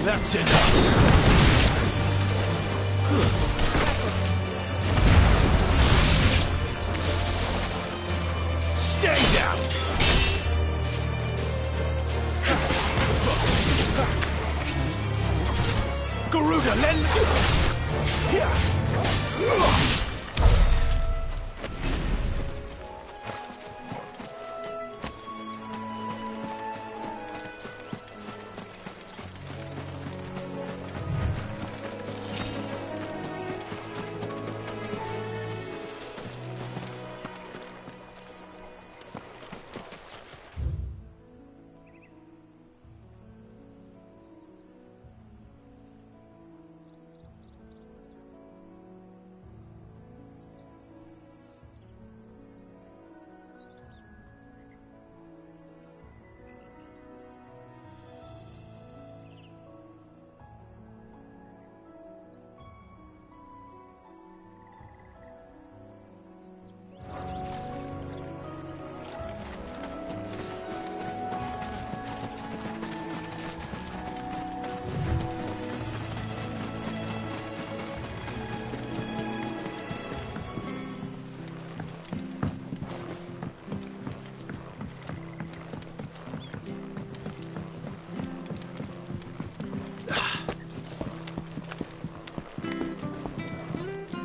That's enough. Stay down! Garuda, Here!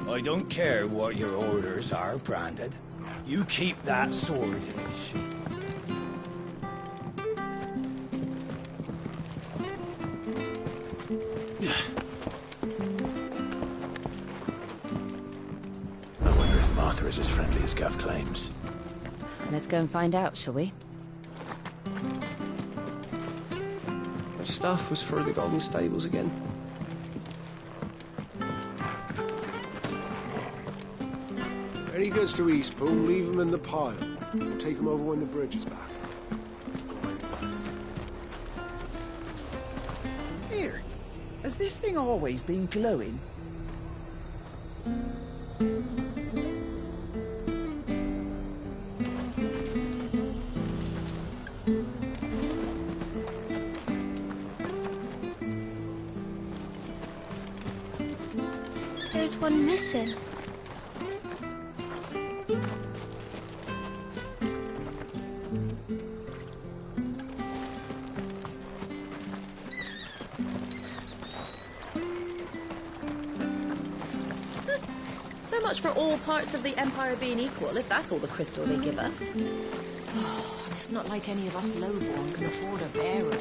I don't care what your orders are, Branded. You keep that sword in its sheath. I wonder if Martha is as friendly as Gav claims. Let's go and find out, shall we? Which stuff was for the Golden Stables again? When he gets to Eastpool, leave him in the pile. We'll take him over when the bridge is back. Here, has this thing always been glowing? There's one missing. So much for all parts of the Empire being equal, if that's all the crystal they give us. Oh, and it's not like any of us lowborn can afford a bearer.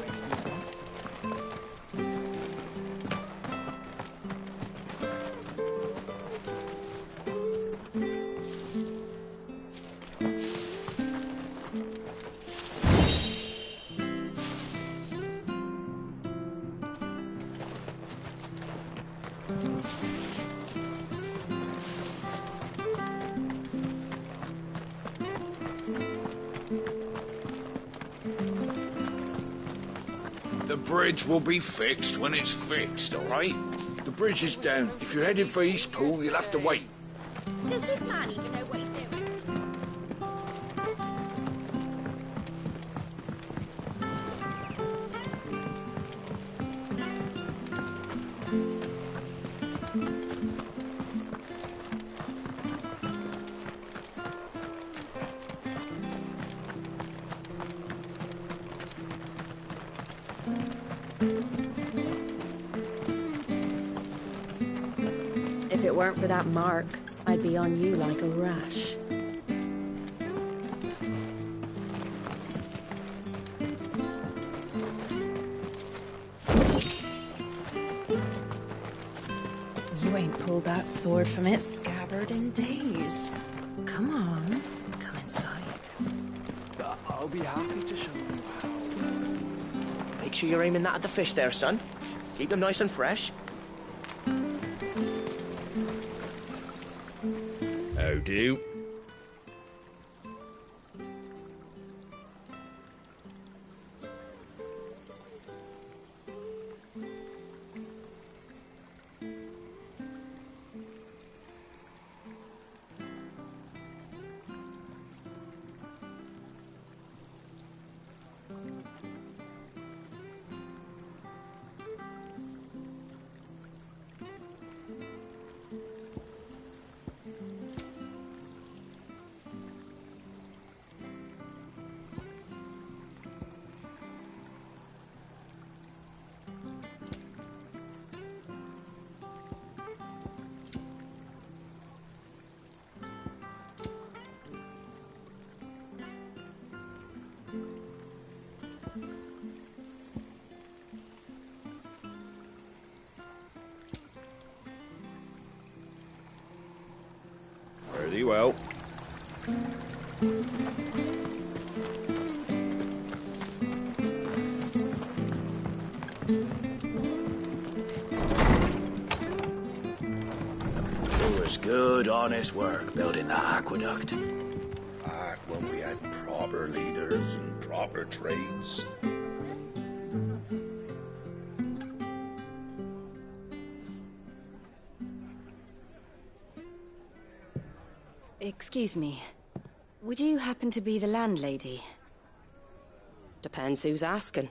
The bridge will be fixed when it's fixed, all right? The bridge is down. If you're headed for Eastpool, you'll have to wait. Does this man even know what he's doing? If it weren't for that mark, I'd be on you like a rash. You ain't pulled that sword from its scabbard in days. Come on, come inside. I'll be happy to show you how. Make sure you're aiming that at the fish there, son. Keep them nice and fresh. How do? well. It was good, honest work building the aqueduct. Back when we had proper leaders and proper trades. Excuse me. Would you happen to be the landlady? Depends who's asking,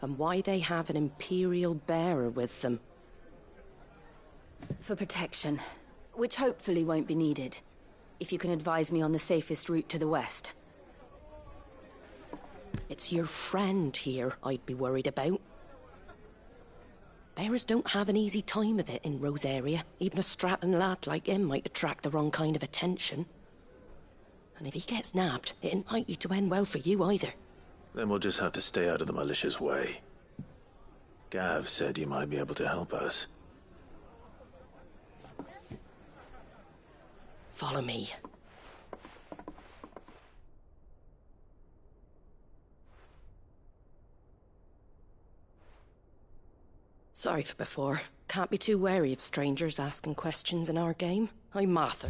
and why they have an Imperial bearer with them. For protection, which hopefully won't be needed. If you can advise me on the safest route to the west. It's your friend here I'd be worried about. Bearers don't have an easy time of it in Rosaria. Even a Stratton lad like him might attract the wrong kind of attention. And if he gets nabbed, it ain't likely to end well for you either. Then we'll just have to stay out of the malicious way. Gav said you might be able to help us. Follow me. Sorry for before. Can't be too wary of strangers asking questions in our game. I'm Martha.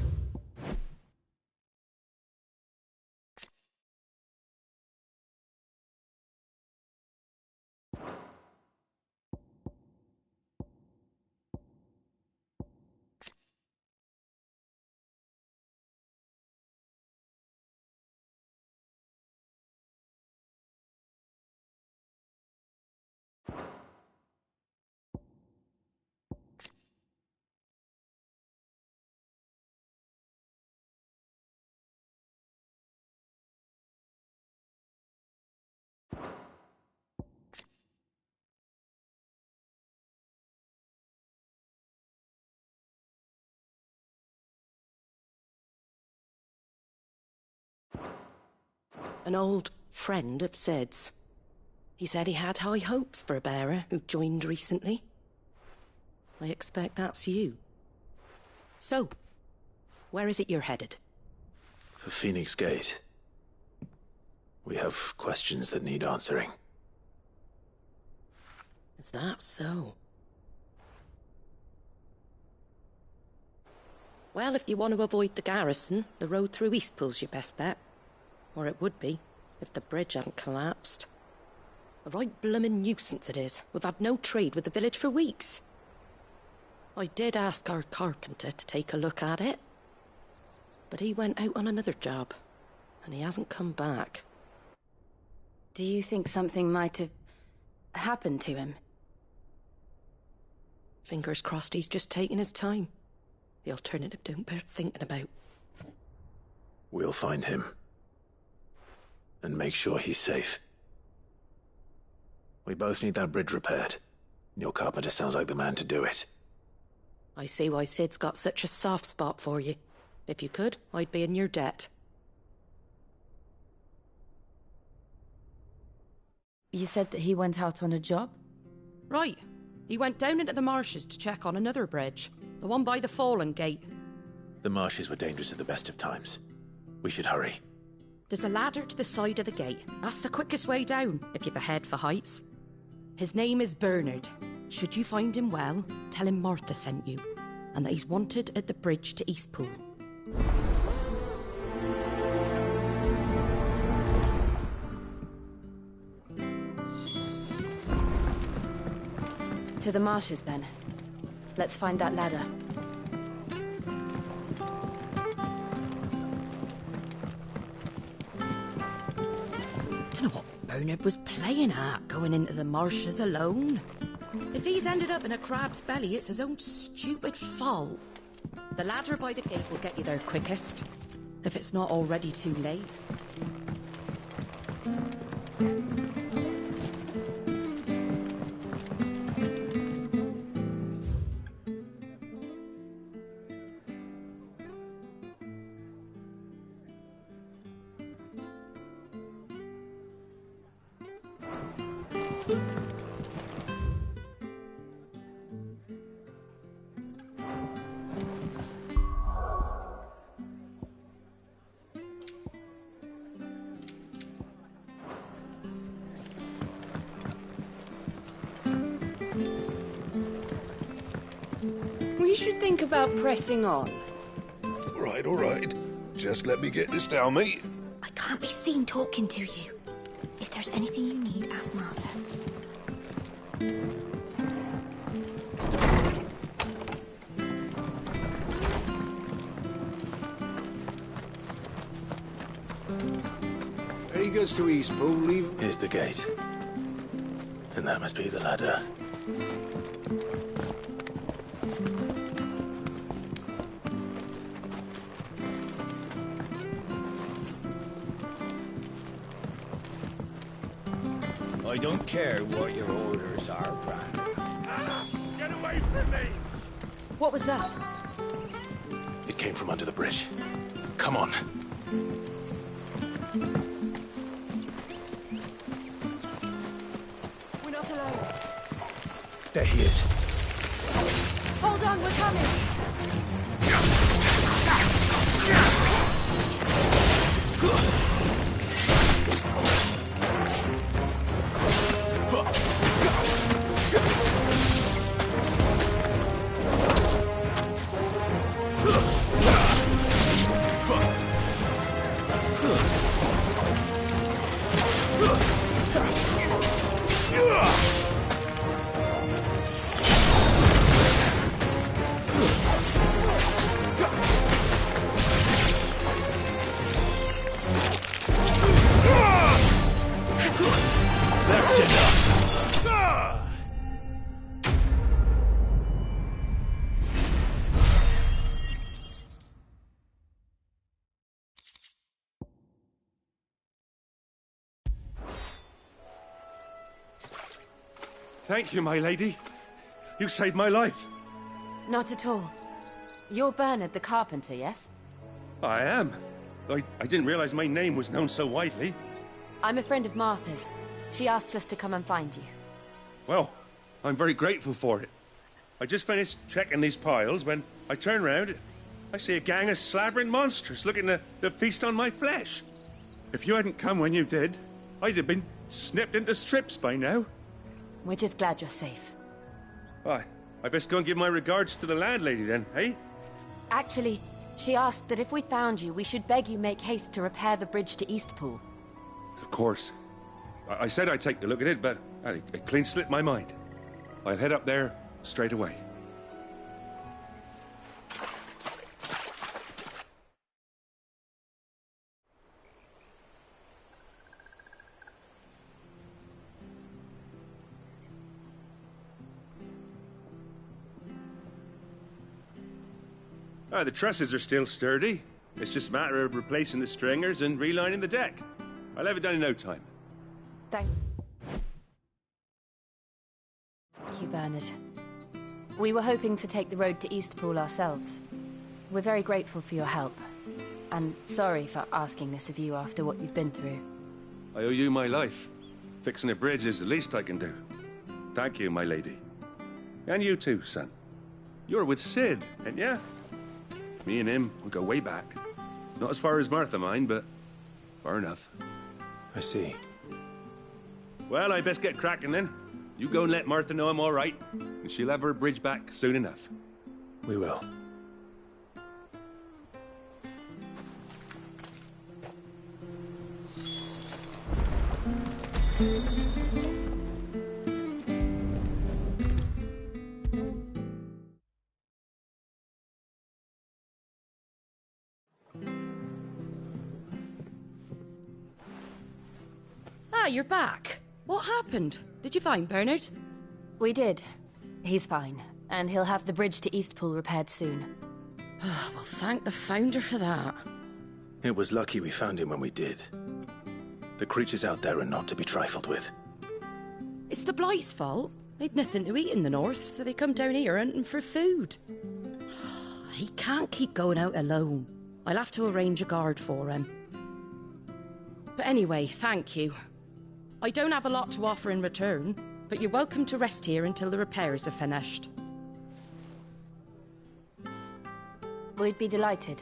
An old friend of Sid's. He said he had high hopes for a bearer who joined recently. I expect that's you. So, where is it you're headed? For Phoenix Gate. We have questions that need answering. Is that so? Well, if you want to avoid the garrison, the road through Eastpool's your best bet. Or it would be, if the bridge hadn't collapsed. A right bloomin' nuisance it is. We've had no trade with the village for weeks. I did ask our carpenter to take a look at it. But he went out on another job, and he hasn't come back. Do you think something might have happened to him? Fingers crossed he's just taking his time. The alternative don't bear thinking about. We'll find him. And make sure he's safe. We both need that bridge repaired. Your carpenter sounds like the man to do it. I see why Sid's got such a soft spot for you. If you could, I'd be in your debt. You said that he went out on a job? Right. He went down into the marshes to check on another bridge. The one by the Fallen Gate. The marshes were dangerous at the best of times. We should hurry. There's a ladder to the side of the gate. That's the quickest way down, if you've a head for heights. His name is Bernard. Should you find him well, tell him Martha sent you, and that he's wanted at the bridge to Eastpool. To the marshes, then. Let's find that ladder. Don't know what Bernard was playing at, going into the marshes alone. If he's ended up in a crab's belly, it's his own stupid fault. The ladder by the gate will get you there quickest, if it's not already too late. we should think about pressing on. All right. Just let me get this down, mate. I can't be seen talking to you. If there's anything you need, ask Martha. There he goes to Eastpool, leave... Here's the gate. And that must be the ladder. I don't care what your orders are, Brandon. Get away from me! What was that? It came from under the bridge. Come on. We're not alone. There he is. Hold on, we're coming. That's enough! Thank you, my lady. You saved my life. Not at all. You're Bernard the carpenter, yes? I am. I didn't realize my name was known so widely. I'm a friend of Martha's. She asked us to come and find you. Well, I'm very grateful for it. I just finished checking these piles when I turn round. I see a gang of slavering monsters looking to feast on my flesh. If you hadn't come when you did, I'd have been snipped into strips by now. We're just glad you're safe. Why, I best go and give my regards to the landlady then, eh? Actually, she asked that if we found you, we should beg you make haste to repair the bridge to Eastpool. Of course. I said I'd take a look at it, but it clean slipped my mind. I'll head up there straight away. The trusses are still sturdy. It's just a matter of replacing the stringers and relining the deck. I'll have it done in no time. Thank you, Bernard. We were hoping to take the road to Eastpool ourselves. We're very grateful for your help. And sorry for asking this of you after what you've been through. I owe you my life. Fixing a bridge is the least I can do. Thank you, my lady. And you too, son. You're with Sid, ain't ya? Me and him, we go way back. Not as far as Martha, mind, but far enough. I see. Well, I best get cracking then. You go and let Martha know I'm all right, and she'll have her bridge back soon enough. We will. Ah, you're back. What happened? Did you find Bernard? We did. He's fine, and he'll have the bridge to Eastpool repaired soon. Well, thank the Founder for that. It was lucky we found him when we did. The creatures out there are not to be trifled with. It's the Blight's fault. They'd nothing to eat in the north, so they come down here hunting for food. He can't keep going out alone. I'll have to arrange a guard for him. But anyway, thank you. I don't have a lot to offer in return, but you're welcome to rest here until the repairs are finished. We'd be delighted.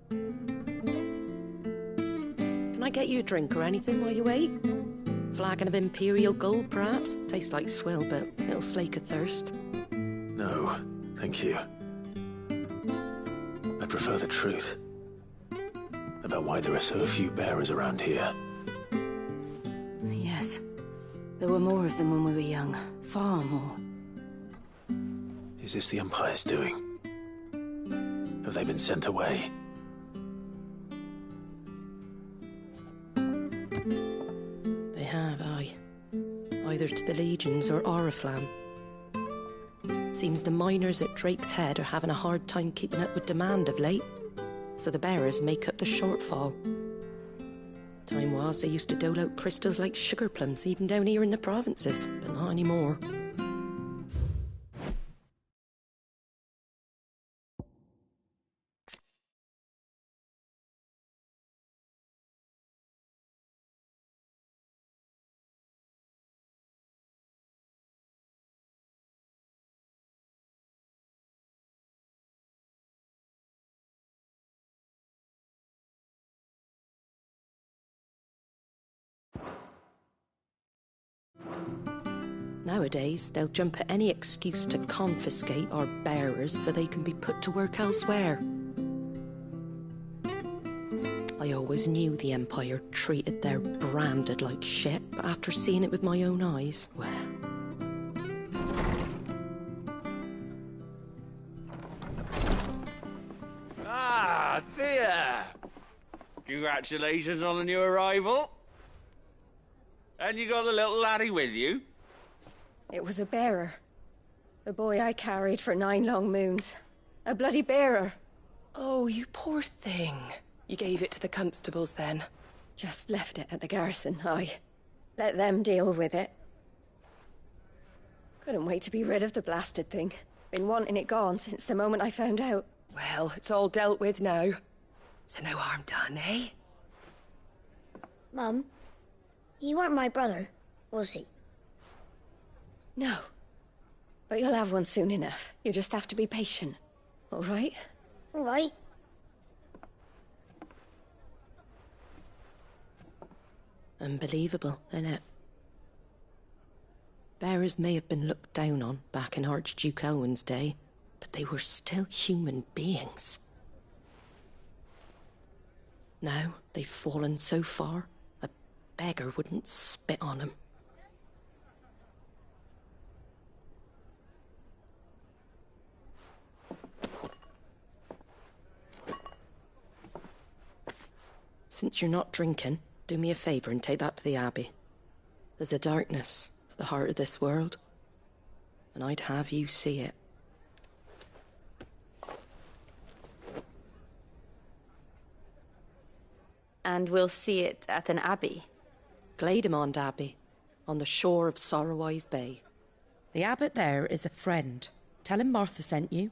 Can I get you a drink or anything while you wait? Flagon of Imperial Gold, perhaps? Tastes like swill, but it'll slake a thirst. No, thank you. I prefer the truth. About why there are so few bearers around here. Yes. There were more of them when we were young. Far more. Is this the Empire's doing? Have they been sent away? They have, aye. Either to the Legions or Oriflamme. Seems the miners at Drake's Head are having a hard time keeping up with demand of late, so the bearers make up the shortfall. Time was they used to dole out crystals like sugar plums even down here in the provinces, but not anymore. Nowadays, they'll jump at any excuse to confiscate our bearers so they can be put to work elsewhere. I always knew the Empire treated their branded like shit, but after seeing it with my own eyes, well... Ah, Thea! Congratulations on the new arrival. And you got the little laddie with you? It was a bearer. The boy I carried for 9 long moons. A bloody bearer. Oh, you poor thing. You gave it to the constables then? Just left it at the garrison, aye. Let them deal with it. Couldn't wait to be rid of the blasted thing. Been wanting it gone since the moment I found out. Well, it's all dealt with now. So no harm done, eh? Mum, you weren't my brother, was he? No. But you'll have one soon enough. You just have to be patient. All right? All right. Unbelievable, innit? Bearers may have been looked down on back in Archduke Elwin's day, but they were still human beings. Now they've fallen so far, a beggar wouldn't spit on them. Since you're not drinking, do me a favour and take that to the Abbey. There's a darkness at the heart of this world, and I'd have you see it. And we'll see it at an abbey? Glademond Abbey, on the shore of Sorrowise Bay. The abbot there is a friend. Tell him Martha sent you,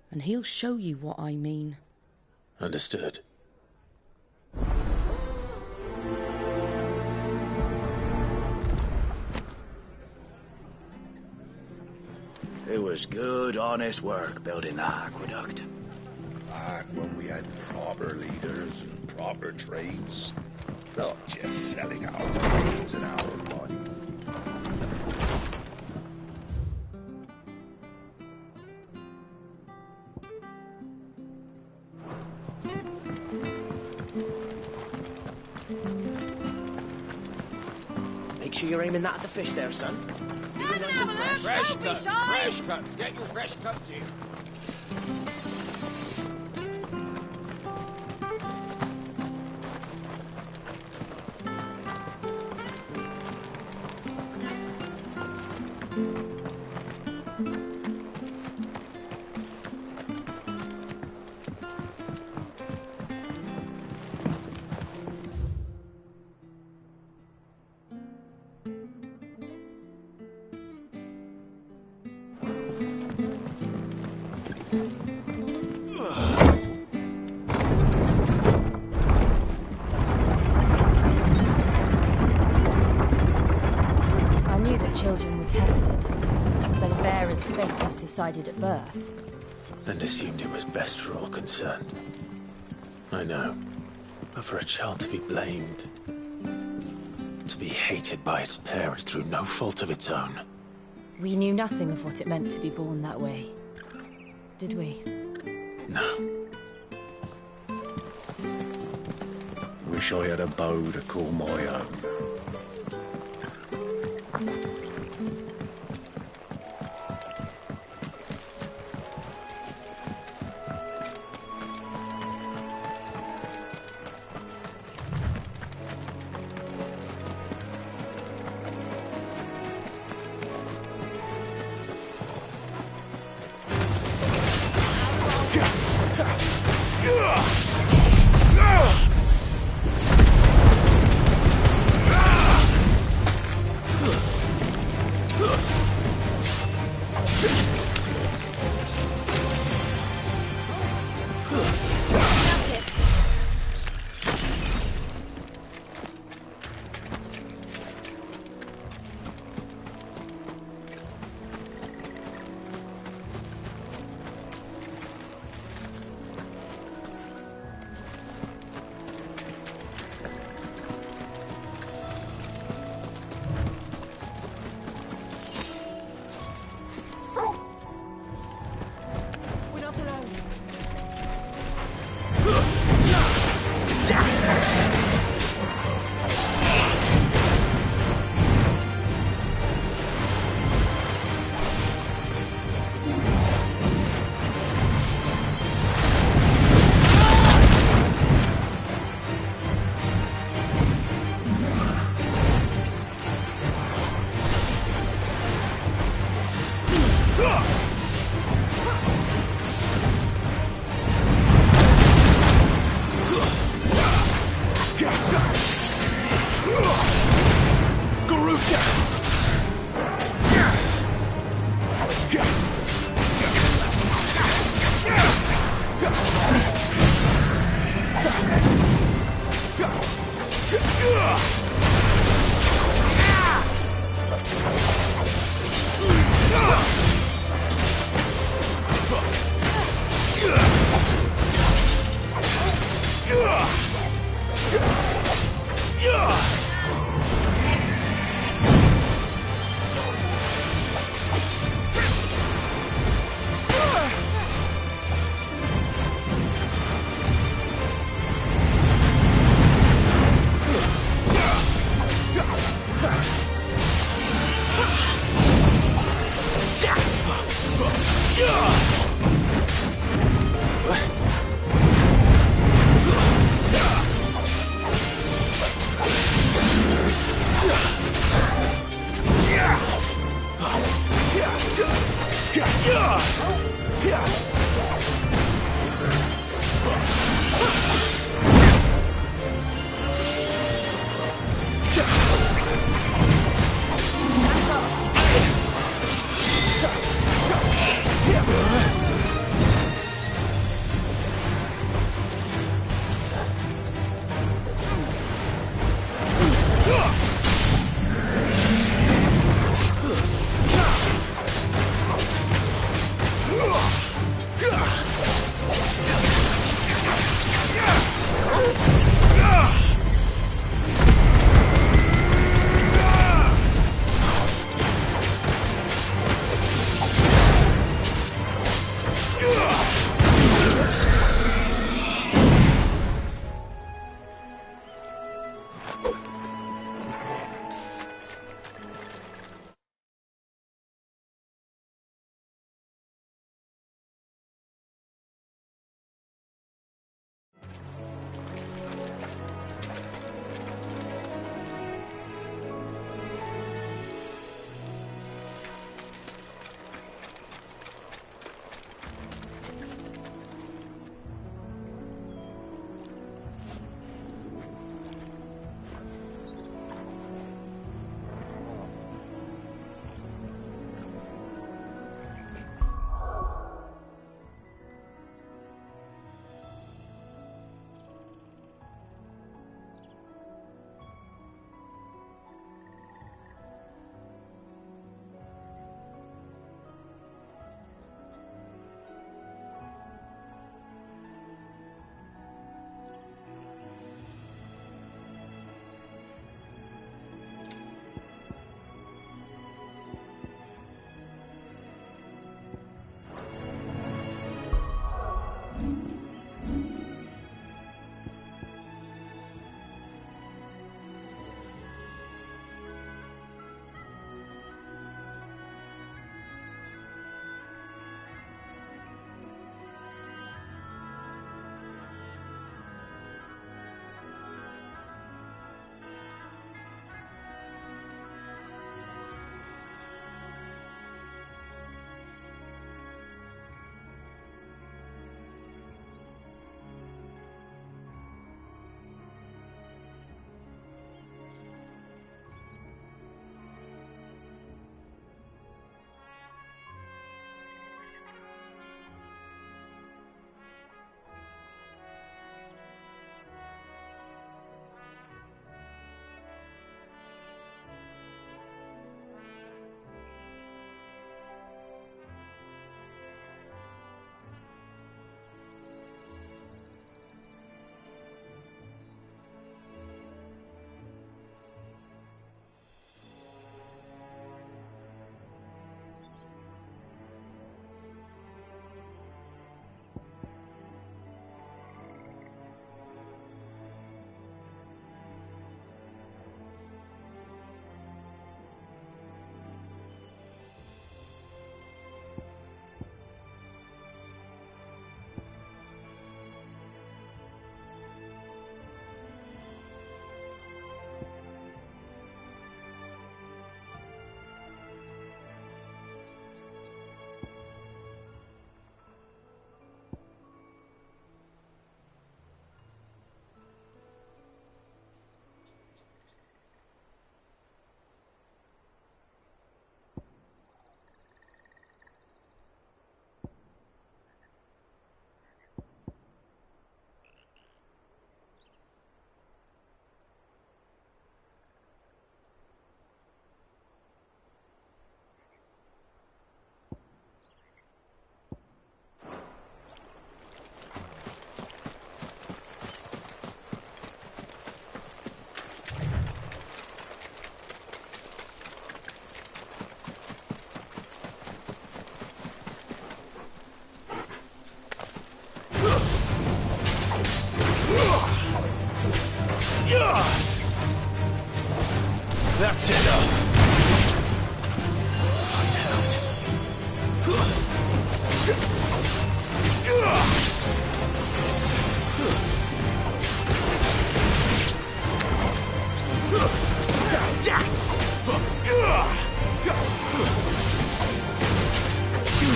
and he'll show you what I mean. Understood. It was good, honest work building the aqueduct. Back when we had proper leaders and proper trades. Not just selling our goods and our money. Make sure you're aiming that at the fish there, son. Fresh cuts. Get your fresh cuts here. Children were tested, that a bearer's fate was decided at birth. And assumed it was best for all concerned. I know. But for a child to be blamed, to be hated by its parents through no fault of its own. We knew nothing of what it meant to be born that way, did we? No. Wish I had a bow to call my own.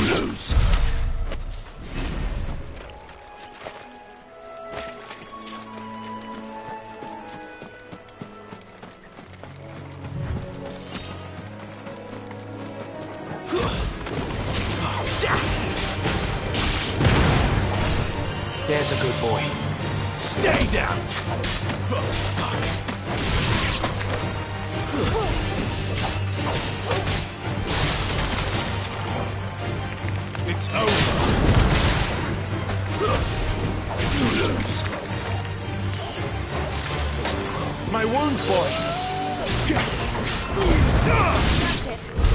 lose. There's a good boy. Stay down! It's over. You lose. My wounds, boy! That's it.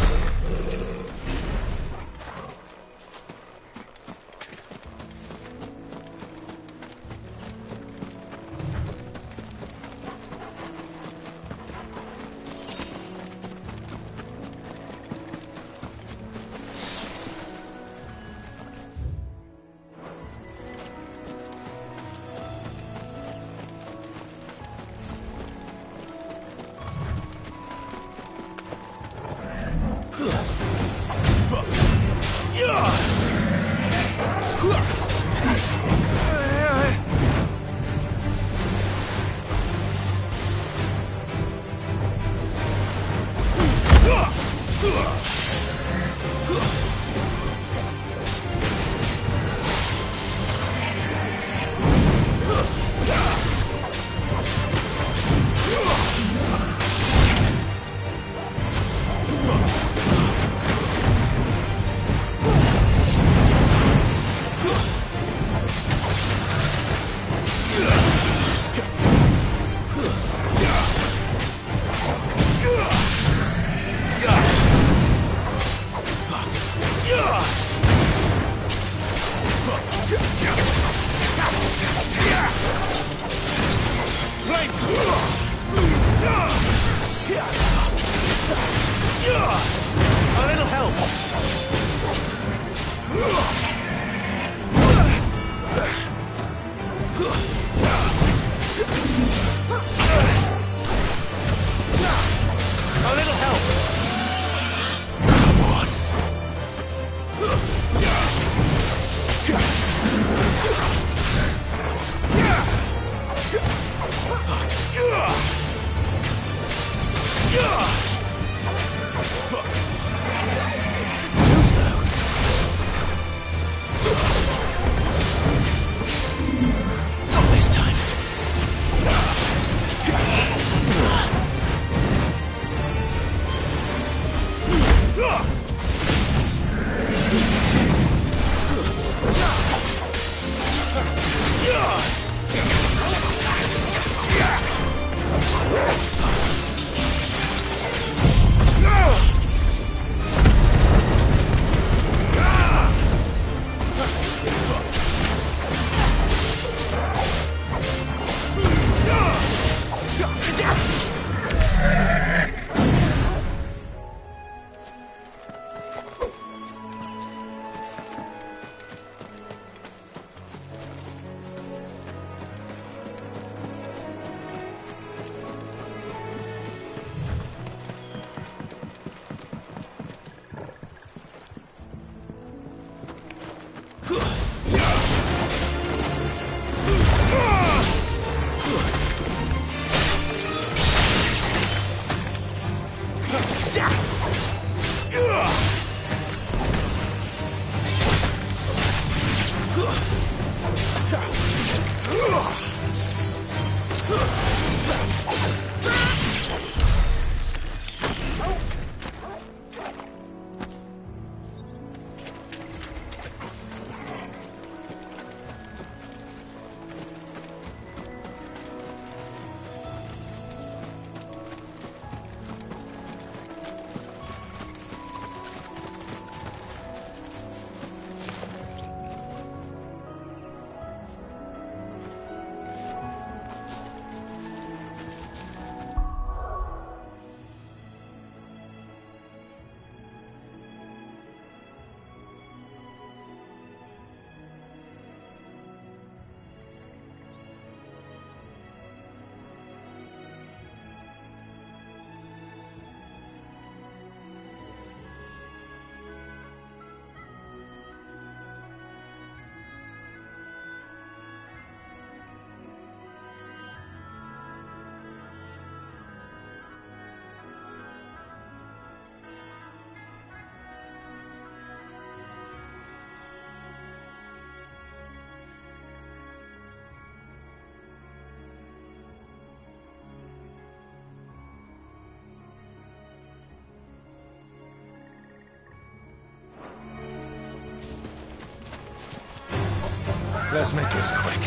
Let's make this quick.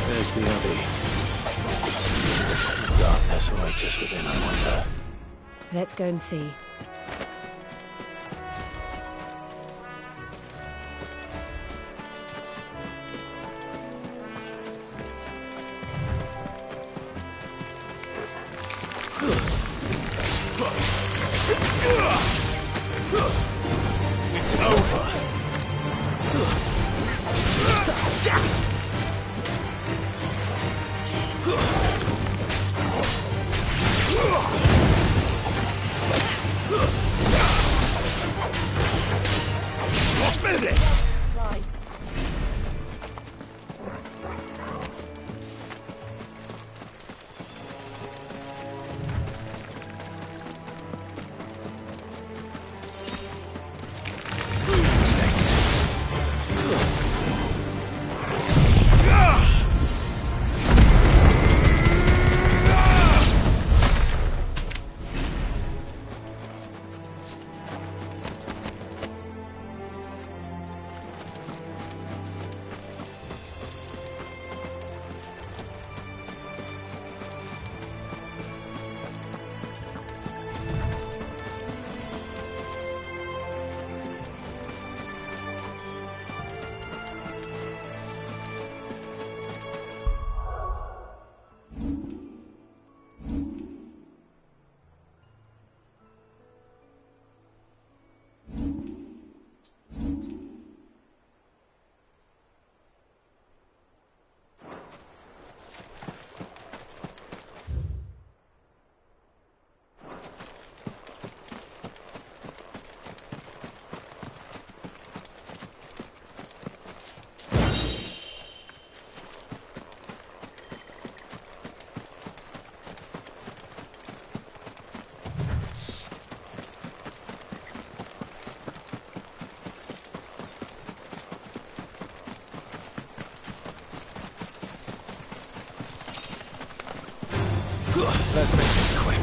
There's the Abbey. Darkness awaits us within, I wonder. Let's go and see. It's over. Finished. Right. Let's make this quick.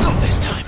Not this time.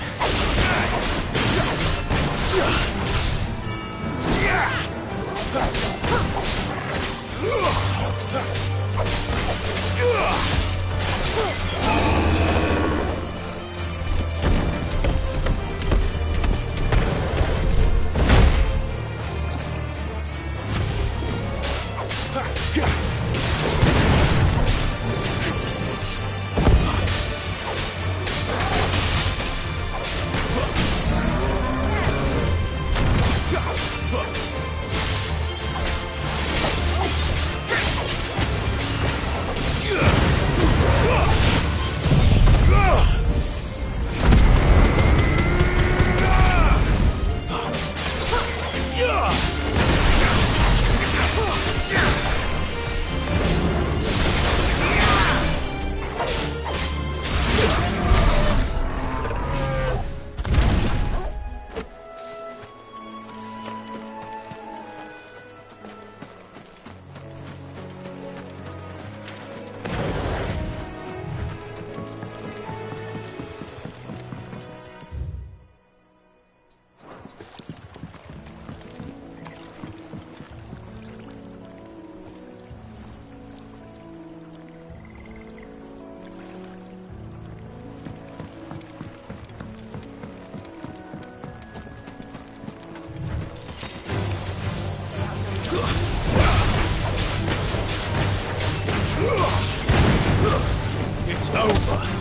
It's over.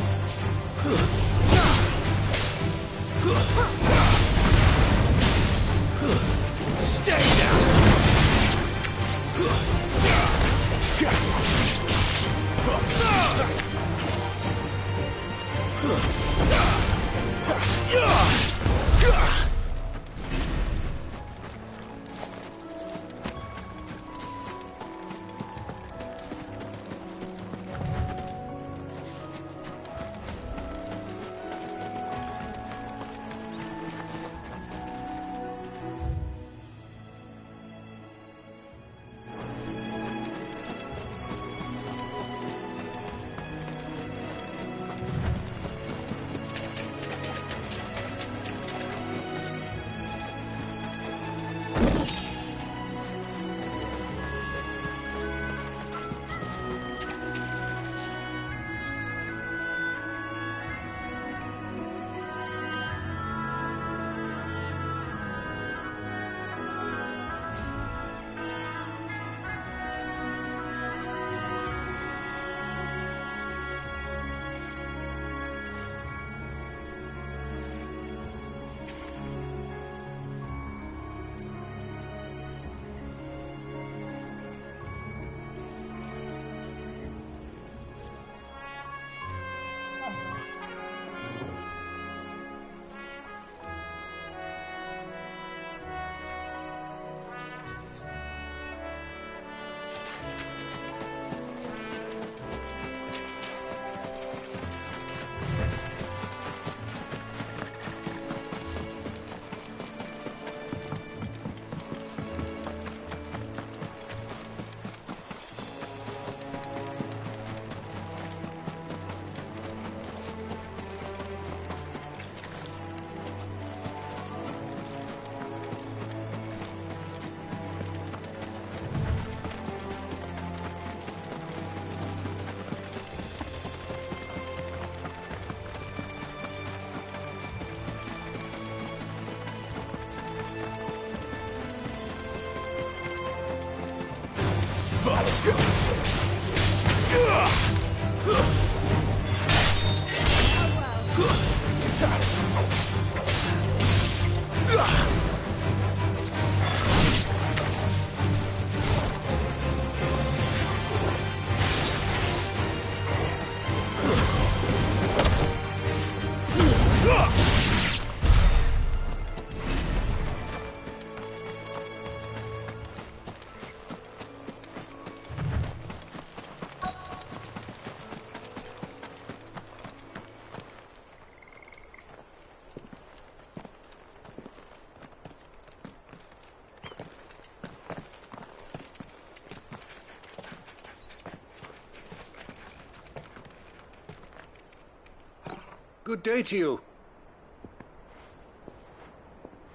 Good day to you.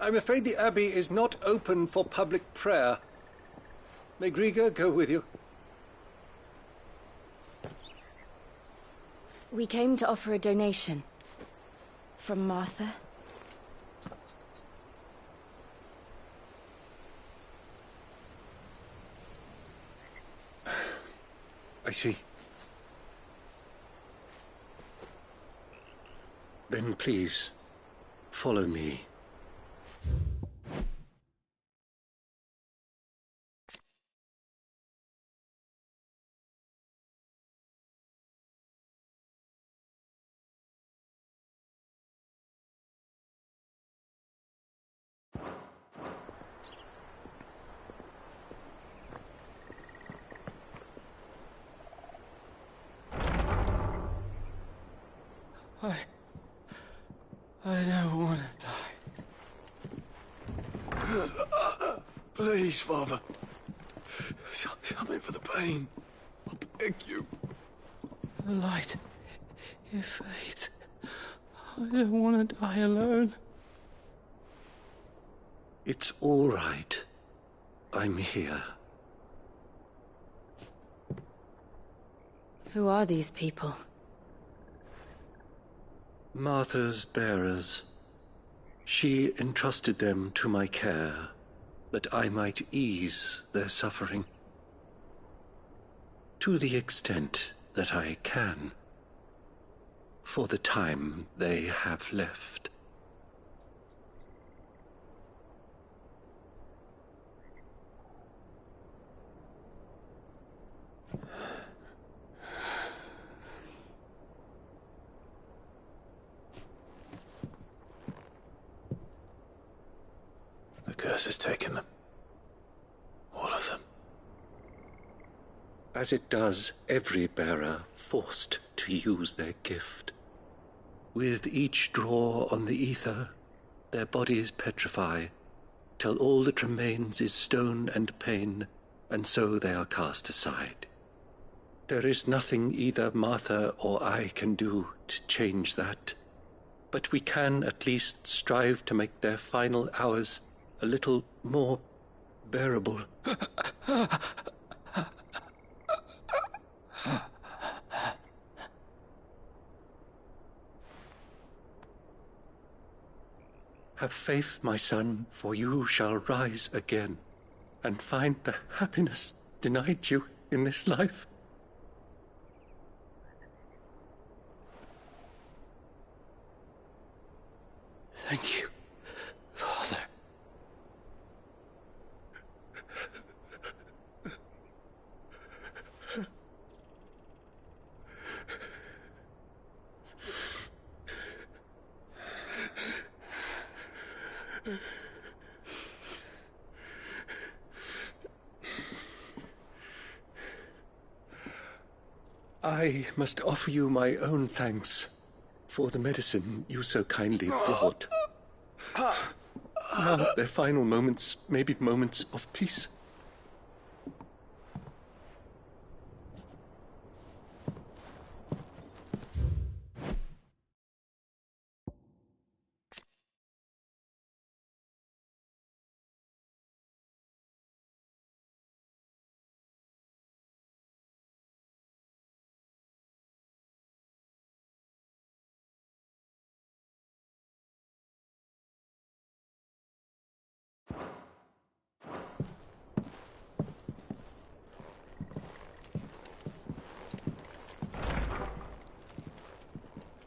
I'm afraid the Abbey is not open for public prayer. May Griga go with you? We came to offer a donation. From Martha. I see. Then please, follow me. I don't want to die. Please, Father. Something for the pain. I beg you. The light, it fades. I don't want to die alone. It's all right. I'm here. Who are these people? Martha's bearers. She entrusted them to my care, that I might ease their suffering. To the extent that I can, for the time they have left. The curse has taken them. All of them. As it does every bearer forced to use their gift. With each draw on the ether, their bodies petrify, till all that remains is stone and pain, and so they are cast aside. There is nothing either Martha or I can do to change that, but we can at least strive to make their final hours a little more bearable. Have faith, my son, for you shall rise again and find the happiness denied you in this life. Thank you, Father. I must offer you my own thanks for the medicine you so kindly brought. Now their final moments may be moments of peace.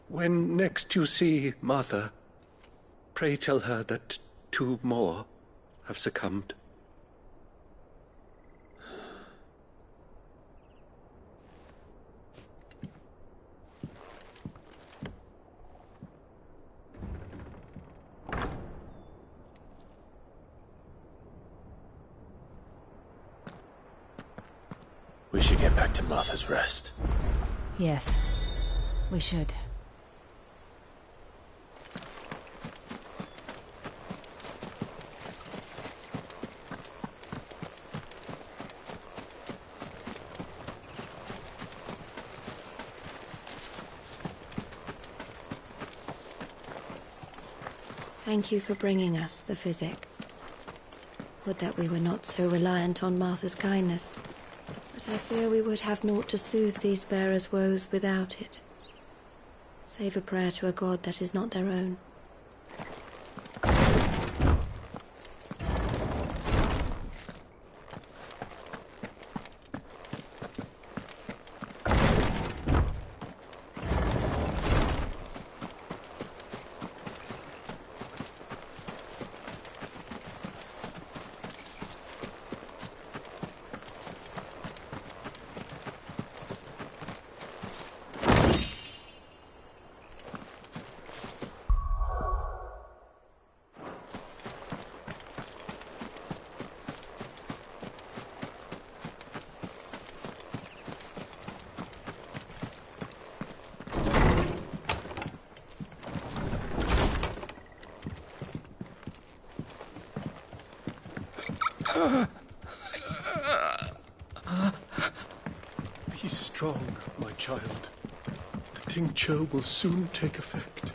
When next you see Martha, pray tell her that 2 more have succumbed. We should get back to Martha's Rest. Yes, we should. Thank you for bringing us the physic. Would that we were not so reliant on Martha's kindness. But I fear we would have naught to soothe these bearers' woes without it. Save a prayer to a god that is not their own. Be strong, my child. The tincture will soon take effect.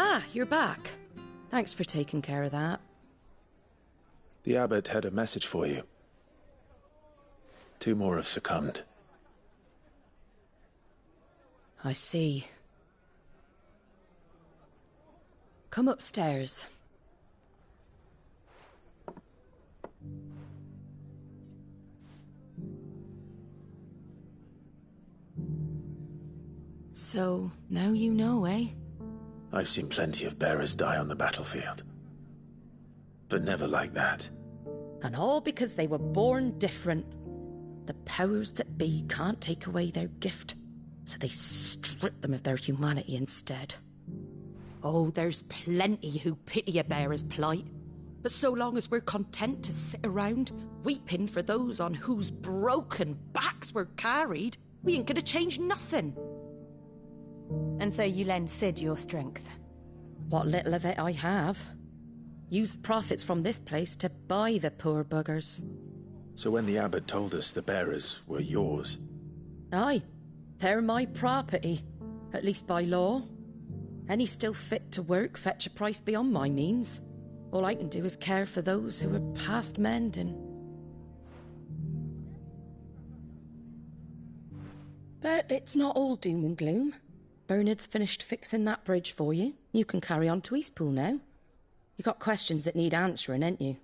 Ah, you're back. Thanks for taking care of that. The abbot had a message for you. 2 more have succumbed. I see. Come upstairs. So, now you know, eh? I've seen plenty of bearers die on the battlefield. But never like that. And all because they were born different. The powers that be can't take away their gift, so they strip them of their humanity instead. Oh, there's plenty who pity a bearer's plight. But so long as we're content to sit around, weeping for those on whose broken backs we're carried, we ain't gonna change nothing. And so you lend Sid your strength? What little of it I have. Used profits from this place to buy the poor buggers. So when the abbot told us the bearers were yours... Aye, they're my property, at least by law. Any still fit to work fetch a price beyond my means. All I can do is care for those who are past mending. But it's not all doom and gloom. Bernard's finished fixing that bridge for you. You can carry on to Eastpool now. You got questions that need answering, ain't you?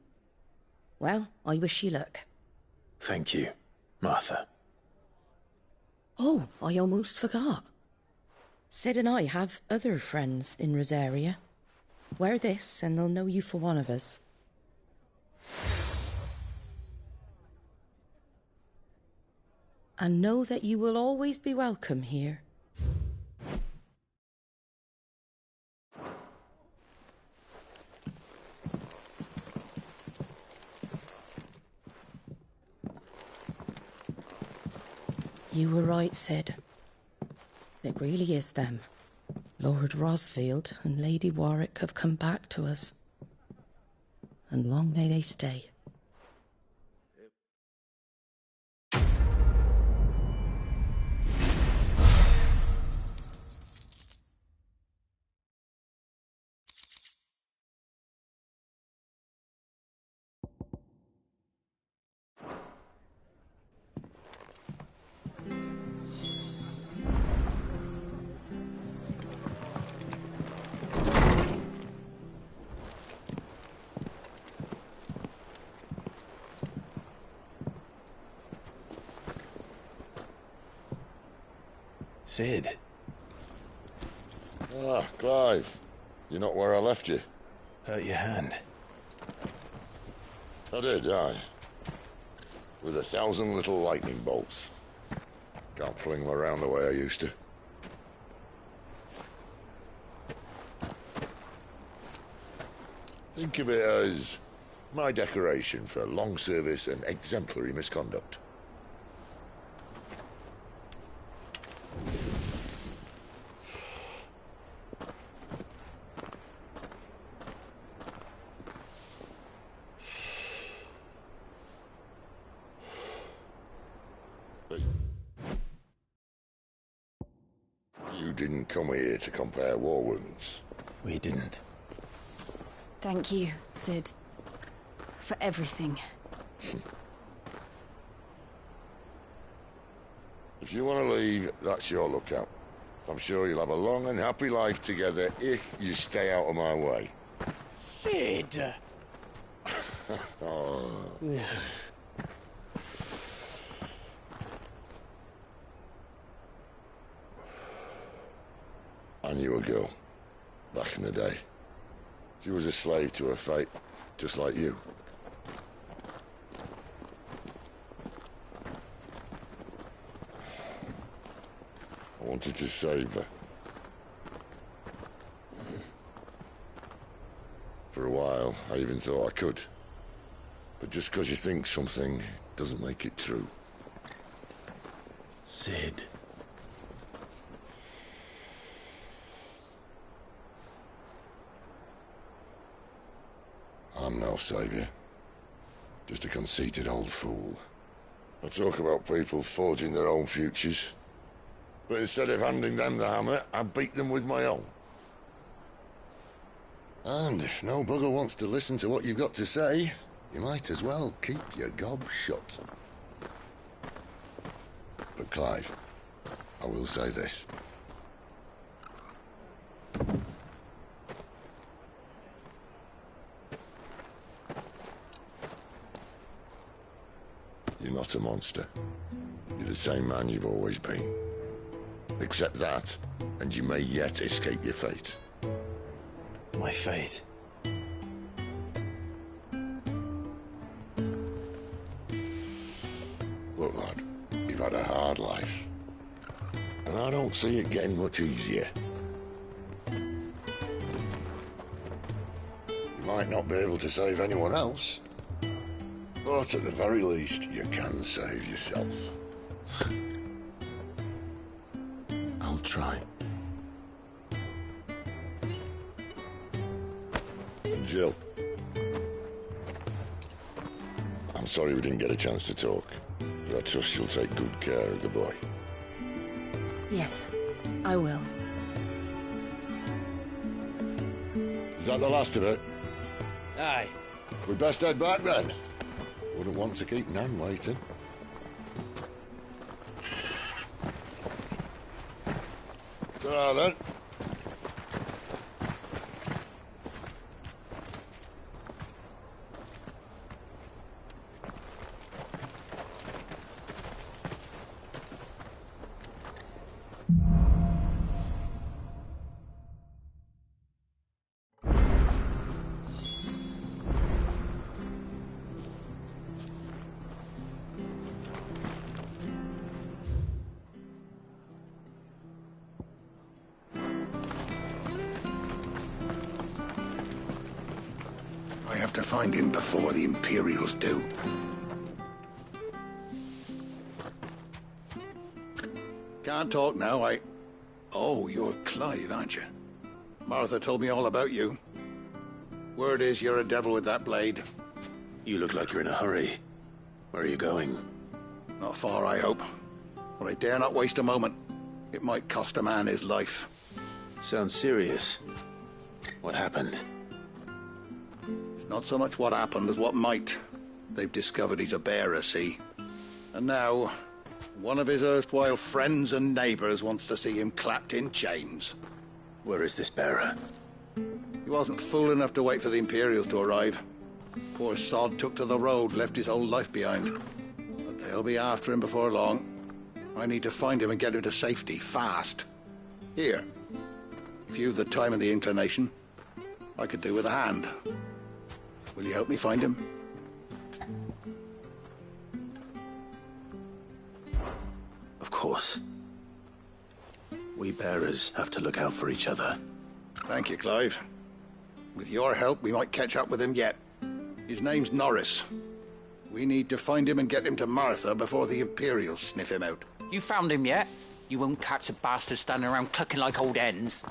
Well, I wish you luck. Thank you, Martha. Oh, I almost forgot. Sid and I have other friends in Rosaria. Wear this and they'll know you for one of us. And know that you will always be welcome here. You were right, Sid. It really is them. Lord Rosfield and Lady Warwick have come back to us. And long may they stay. Sid. Ah, Clive. You're not where I left you. Hurt your hand. I did, aye. With 1,000 little lightning bolts. Can't fling them around the way I used to. Think of it as my decoration for long service and exemplary misconduct. You didn't come here to compare war wounds. We didn't. Thank you, Sid. For everything. If you want to leave, that's your lookout. I'm sure you'll have a long and happy life together if you stay out of my way. Sid! Oh. I knew a girl, back in the day. She was a slave to her fate, just like you. I wanted to save her. For a while, I even thought I could. But just because you think something doesn't make it true. Sid. I'm no savior. Just a conceited old fool. I talk about people forging their own futures. But instead of handing them the hammer, I beat them with my own. And if no bugger wants to listen to what you've got to say, you might as well keep your gob shut. But Clive, I will say this. You're not a monster. You're the same man you've always been. Accept that, and you may yet escape your fate. My fate? Look, lad, you've had a hard life. And I don't see it getting much easier. You might not be able to save anyone else, but at the very least, you can save yourself. I'll try. And Jill, I'm sorry we didn't get a chance to talk, but I trust you'll take good care of the boy. Yes, I will. Is that the last of it? Aye. We'd best head back then. Wouldn't want to keep Nan waiting. Ta-ra then. I have to find him before the Imperials do. Can't talk now, Oh, you're Clive, aren't you? Martha told me all about you. Word is you're a devil with that blade. You look like you're in a hurry. Where are you going? Not far, I hope. But I dare not waste a moment. It might cost a man his life. Sounds serious. What happened? It's not so much what happened as what might. They've discovered he's a bearer, see? And now, one of his erstwhile friends and neighbors wants to see him clapped in chains. Where is this bearer? He wasn't fool enough to wait for the Imperials to arrive. Poor sod took to the road, left his whole life behind. But they'll be after him before long. I need to find him and get him to safety, fast. Here, if you've the time and the inclination, I could do with a hand. Will you help me find him? Of course. We bearers have to look out for each other. Thank you, Clive. With your help, we might catch up with him yet. His name's Norris. We need to find him and get him to Martha before the Imperials sniff him out. You found him yet? You won't catch a bastard standing around clucking like old hens.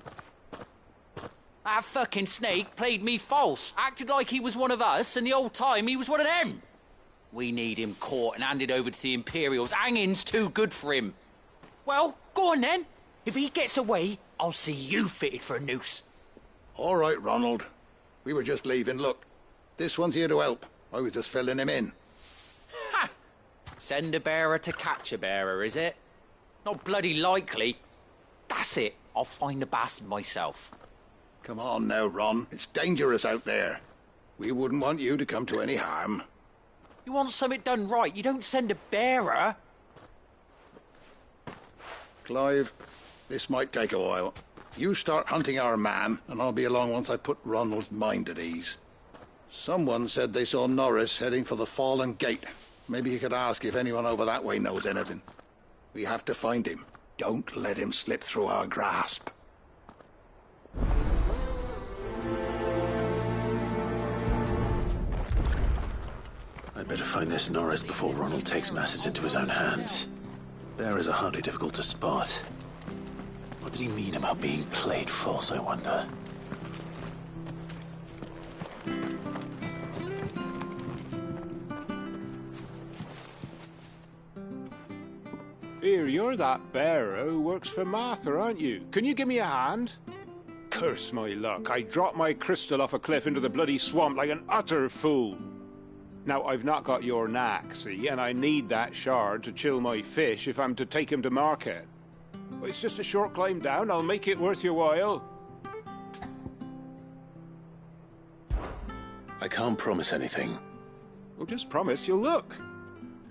That fucking snake played me false, acted like he was one of us, and the whole time he was one of them. We need him caught and handed over to the Imperials. Hanging's too good for him. Well, go on then. If he gets away, I'll see you fitted for a noose. All right, Ronald. We were just leaving. Look, this one's here to help. I was just filling him in. Ha! Send a bearer to catch a bearer, is it? Not bloody likely. That's it. I'll find the bastard myself. Come on now, Ron. It's dangerous out there. We wouldn't want you to come to any harm. You want something done right, you don't send a bearer. Clive, this might take a while. You start hunting our man, and I'll be along once I put Ronald's mind at ease. Someone said they saw Norris heading for the Fallen Gate. Maybe you could ask if anyone over that way knows anything. We have to find him. Don't let him slip through our grasp. I'd better find this Norris before Ronald takes matters into his own hands. Bearers are hardly difficult to spot. What did he mean about being played false, I wonder? Here, you're that bearer who works for Martha, aren't you? Can you give me a hand? Curse my luck, I dropped my crystal off a cliff into the bloody swamp like an utter fool. Now, I've not got your knack, see, and I need that shard to chill my fish if I'm to take him to market. Well, it's just a short climb down, I'll make it worth your while. I can't promise anything. Well, just promise you'll look.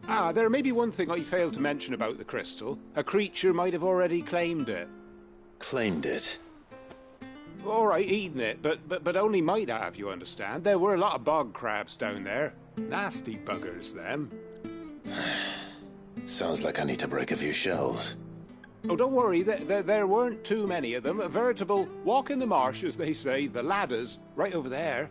Ah, there may be one thing I failed to mention about the crystal. A creature might have already claimed it. Claimed it? All right, eaten it, but only might have, you understand. There were a lot of bog crabs down there. Nasty buggers, them. Sounds like I need to break a few shells. Oh, don't worry, there weren't too many of them. A veritable walk in the marsh, as they say, the ladders, right over there.